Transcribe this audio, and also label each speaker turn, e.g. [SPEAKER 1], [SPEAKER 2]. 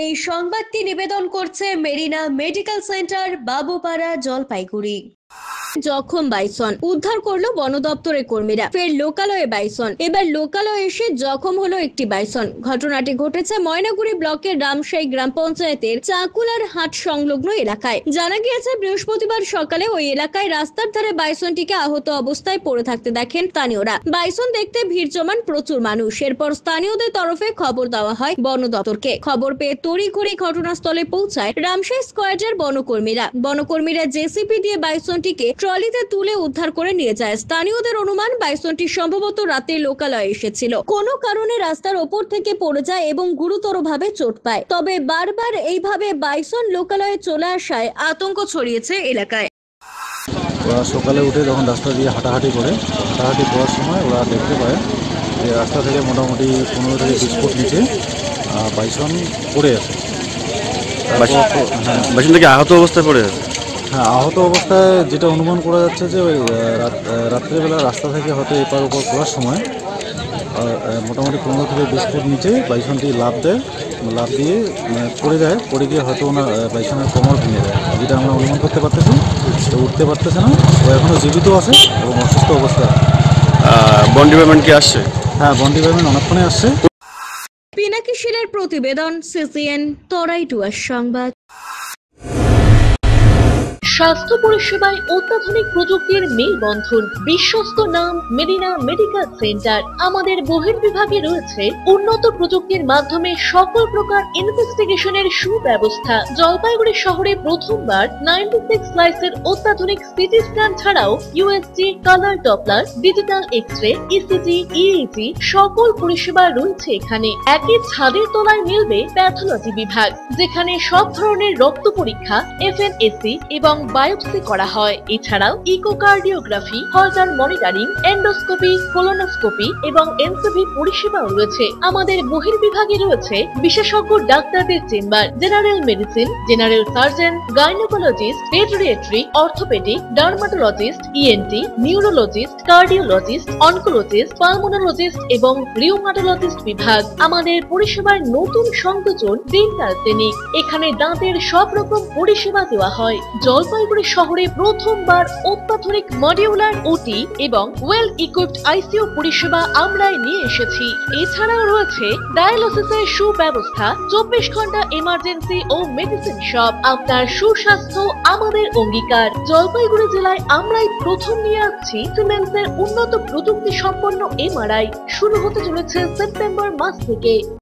[SPEAKER 1] এই সংবাদটি নিবেদন করছে মেরিনা মেডিকেল সেন্টার, বাবুপাড়া, জলপাইগুড়ি। জখম বাইসন উদ্ধার করলো বন দপ্তরের কর্মীরা। ফের লোকালয়ে বাইসন, এবার লোকালয়ে এসে জখম হলো একটি বাইসন। ঘটনাটি ঘটেছে ময়নাগুড়ি ব্লকের রামশাই গ্রাম পঞ্চায়েতের চাকুলার হাট সংলগ্ন এলাকায়। জানা গিয়েছে বৃহস্পতিবার সকালে ওই এলাকায় রাস্তার ধারে বাইসনটিকে আহত অবস্থায় পড়ে থাকতে দেখেন স্থানীয়রা। বাইসন দেখতে ভিড় জমান প্রচুর মানুষ। এরপর স্থানীয়দের তরফে খবর দেওয়া হয় বন দপ্তরকে। খবর পেয়ে তড়িঘড়ি ঘটনাস্থলে পৌঁছায় রামশাই স্কোয়াডের বনকর্মীরা জেসিপি দিয়ে বাইসনটিকে ট্রলিতে তুলে উদ্ধার করে নিয়ে যায়। স্থানীয়দের অনুমান বাইসনটি সম্ভবত রাতে লোকালয়ে এসেছিল, কোনো কারণে রাস্তার ওপর থেকে পড়ে যায় এবং গুরুতরভাবে চোট পায়। তবে বারবার এইভাবে বাইসন লোকালয়ে চলে আসায় আতঙ্ক ছড়িয়েছে এলাকায়।
[SPEAKER 2] ওরা সকালে উঠে যখন রাস্তা দিয়ে হাঁটাহাঁটি করার সময় ওরা দেখতে পায় যে রাস্তা থেকে মোটামুটি 15 থেকে 20 ফুট নিচে বাইসন পড়ে আছে।
[SPEAKER 3] বাইসন থেকে আহত অবস্থায় পড়ে আছে।
[SPEAKER 2] হ্যাঁ, আহত অবস্থায় যেটা অনুমান করা যাচ্ছে যে ওই রাত্রেবেলা রাস্তা থেকে হয়তো এপার ওপর করার সময় মোটামুটি 15 থেকে 20 ফুট নিচে বাইসনটি লাফ দিয়ে পড়ে গিয়ে হয়তো ওনার বাইসনের কোমর ভেঙে যায়, যেটা আমরা অনুমান করতে পারতেছি। তো উঠতে পারতেছে না, ও এখনও জীবিত আছে এবং অসুস্থ অবস্থায়।
[SPEAKER 3] বন ডিপার্টমেন্ট কি আসছে?
[SPEAKER 2] হ্যাঁ, বন ডিপার্টমেন্ট অনেকক্ষণে আসছে।
[SPEAKER 1] পিনাকি শিলের প্রতিবেদন, সিসিএন তরাইটুয়ার সংবাদ।
[SPEAKER 4] স্বাস্থ্য পরিষেবায় অত্যাধুনিক প্রযুক্তির মেলবন্ধন, বিশ্বস্ত নাম মেরিনা মেডিকেল সেন্টার। আমাদের বহির্বিভাগে রয়েছে উন্নত প্রযুক্তির মাধ্যমে সকল প্রকার ইনভেস্টিগেশনের সুব্যবস্থা। জলপাইগুড়ি শহরে প্রথমবার 96 স্লাইসের অত্যাধুনিক সিটি স্ক্যান ছাড়াও USG, colour Doppler, digital X ray, ECG, EEG সকল পরিষেবা রয়েছে এখানে। একই ছাদের তলায় মিলবে প্যাথোলজি বিভাগ, যেখানে সব ধরনের রক্ত পরীক্ষা, এফএনএসি এবং বায়োপসি করা হয়। এছাড়াও ইকোকার্ডিওগ্রাফি, হলটার মনিটরিং, এন্ডোস্কোপি, কোলোনোস্কোপি এবং এনসিভি পরিষেবাও রয়েছে। আমাদের বহির্বিভাগে রয়েছে বিশেষজ্ঞ ডাক্তারদের chamber, general medicine, general surgeon, gynaecologist, পেডিয়াট্রি, orthopaedic, dermatologist, ENT, neurologist, cardiologist, oncologist, pulmonologist এবং রিউমাটোলজিস্ট বিভাগ। আমাদের পরিষেবার নতুন সংযোজন ডেন্টাল ক্লিনিক। এখানে দাঁতের সব রকম পরিষেবা দেওয়া হয়। জলপাইগুড়ি শহরে প্রথমবার অত্যাধুনিক মডিউলার ওটি এবং ওয়েল ইকুইপড আইসিইউ পরিষেবা আমরাই নিয়ে এসেছি। এছাড়াও রয়েছে ডায়ালিসিসের সুব্যবস্থা, 24 ঘন্টা এমার্জেন্সি ও মেডিসিন শপ। আপনার সুস্বাস্থ্য আমাদের অঙ্গীকার। জলপাইগুড়ি জেলায় আমরাই প্রথম নিয়ে আসছি সিমেন্সের উন্নত প্রযুক্তি সম্পন্ন এমআরআই। শুরু হতে চলেছে সেপ্টেম্বর মাস থেকে।